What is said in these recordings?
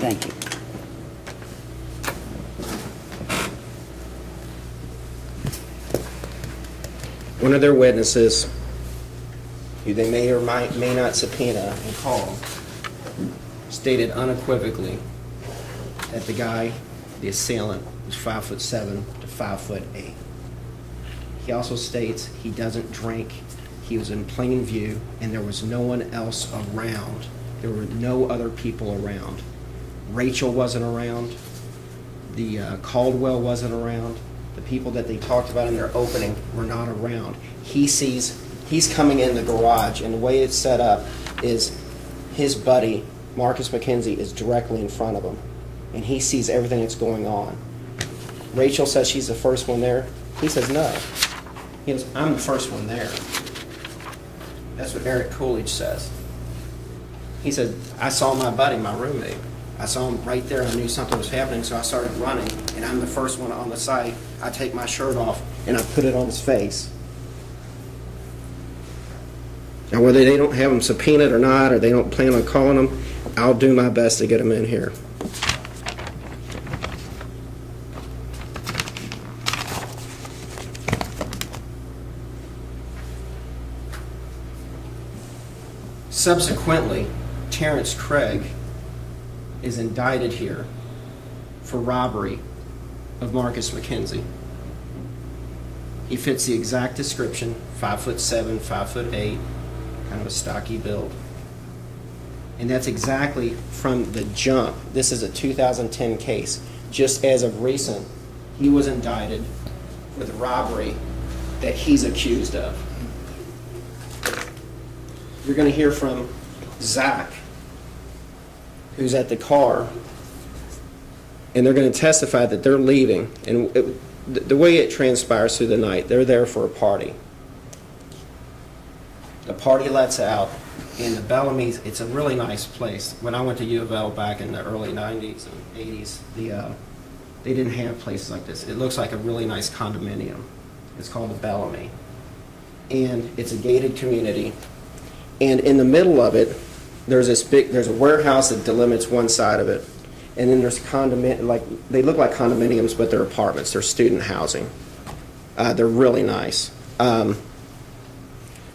Thank you. One of their witnesses, who they may or may not subpoena and call, stated unequivocally that the guy, the assailant, was 5'7" to 5'8". He also states he doesn't drink, he was in plain view, and there was no one else around. There were no other people around. Rachel wasn't around. The Caldwell wasn't around. The people that they talked about in their opening were not around. He's coming in the garage, and the way it's set up is his buddy, Marcus McKenzie, is directly in front of him, and he sees everything that's going on. Rachel says she's the first one there. He says no. He goes, I'm the first one there. That's what Eric Coolidge says. He said, I saw my buddy, my roommate. I saw him right there. I knew something was happening, so I started running, and I'm the first one on the site. I take my shirt off, and I put it on his face. Now, whether they don't have him subpoenaed or not, or they don't plan on calling him, I'll do my best to get him in here. Subsequently, Terrence Craig is indicted here for robbery of Marcus McKenzie. He fits the exact description, 5'7", 5'8", kind of a stocky build. And that's exactly from the jump. This is a 2010 case. Just as of recent, he was indicted for the robbery that he's accused of. You're going to hear from Zach, who's at the car, and they're going to testify that they're leaving. And the way it transpires through the night, they're there for a party. The party lets out, and the Bellamy, it's a really nice place. When I went to U of L back in the early 90s and 80s, they didn't have places like this. It looks like a really nice condominium. It's called the Bellamy. And it's a gated community. And in the middle of it, there's a warehouse that delimits one side of it. And then there's they look like condominiums, but they're apartments. They're student housing. They're really nice. But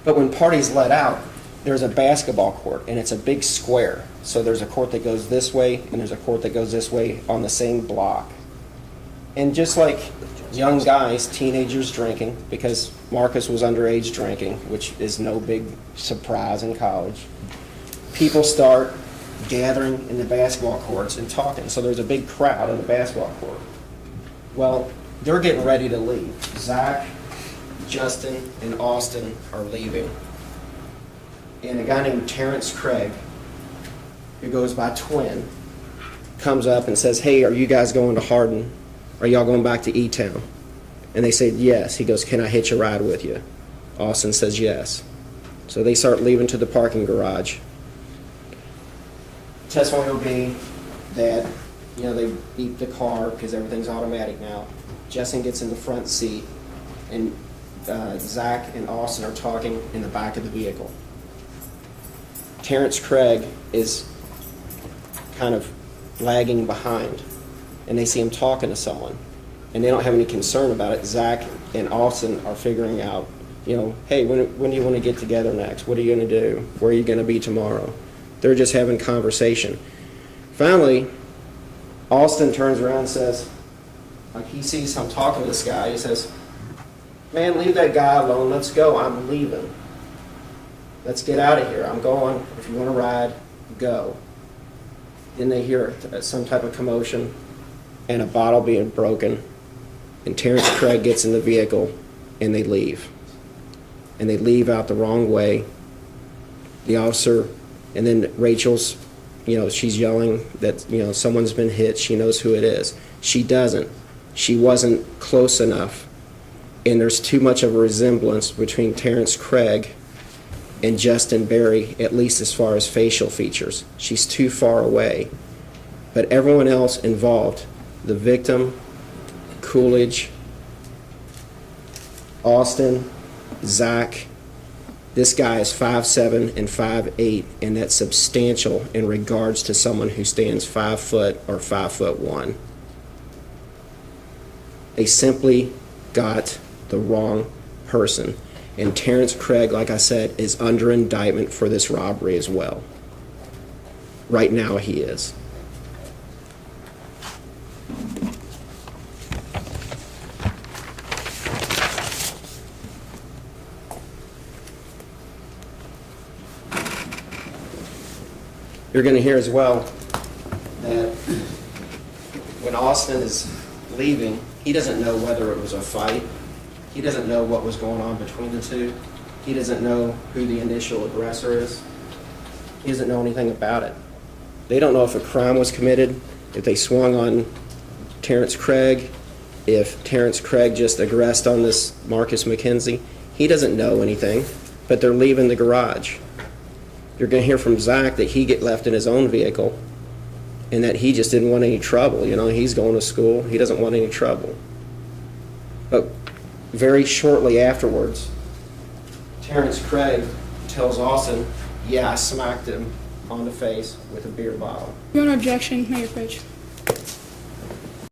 when parties let out, there's a basketball court, and it's a big square. So there's a court that goes this way, and there's a court that goes this way on the same block. And just like young guys, teenagers drinking, because Marcus was underage drinking, which is no big surprise in college, people start gathering in the basketball courts and talking. So there's a big crowd in the basketball court. Well, they're getting ready to leave. Zach, Justin, and Austin are leaving. And a guy named Terrence Craig, who goes by Twin, comes up and says, hey, are you guys going to Hardin? Are y'all going back to E-Town? And they said, yes. He goes, can I hitch a ride with you? Austin says, yes. So they start leaving to the parking garage. Testimony will be that, they beep the car because everything's automatic now. Justin gets in the front seat, and Zach and Austin are talking in the back of the vehicle. Terrence Craig is kind of lagging behind, and they see him talking to someone, and they don't have any concern about it. Zach and Austin are figuring out, hey, when do you want to get together next? What are you going to do? Where are you going to be tomorrow? They're just having conversation. Finally, Austin turns around and says, like he sees him talking to this guy, he says, man, leave that guy alone. Let's go. I'm leaving. Let's get out of here. I'm going. If you want to ride, go. Then they hear some type of commotion and a bottle being broken, and Terrence Craig gets in the vehicle, and they leave. And they leave out the wrong way. The officer, and then Rachel's, she's yelling that, someone's been hit. She knows who it is. She doesn't. She wasn't close enough. And there's too much of a resemblance between Terrence Craig and Justin Berry, at least as far as facial features. She's too far away. But everyone else involved, the victim, Coolidge, Austin, Zach, This guy is 5'7" and 5'8", and that's substantial in regards to someone who stands 5 foot or 5'1". They simply got the wrong person. And Terrence Craig, like I said, is under indictment for this robbery as well. Right now he is. You're going to hear as well that when Austin is leaving, he doesn't know whether it was a fight. He doesn't know what was going on between the two. He doesn't know who the initial aggressor is. He doesn't know anything about it. They don't know if a crime was committed, if they swung on Terrence Craig, if Terrence Craig just aggressed on this Marcus McKenzie. He doesn't know anything, but they're leaving the garage. You're going to hear from Zach that he get left in his own vehicle and that he just didn't want any trouble. You know, he's going to school. He doesn't want any trouble. But very shortly afterwards, Terrence Craig tells Austin, "Yeah, I smacked him on the face with a beer bottle." Your objection, Mayor Pritch.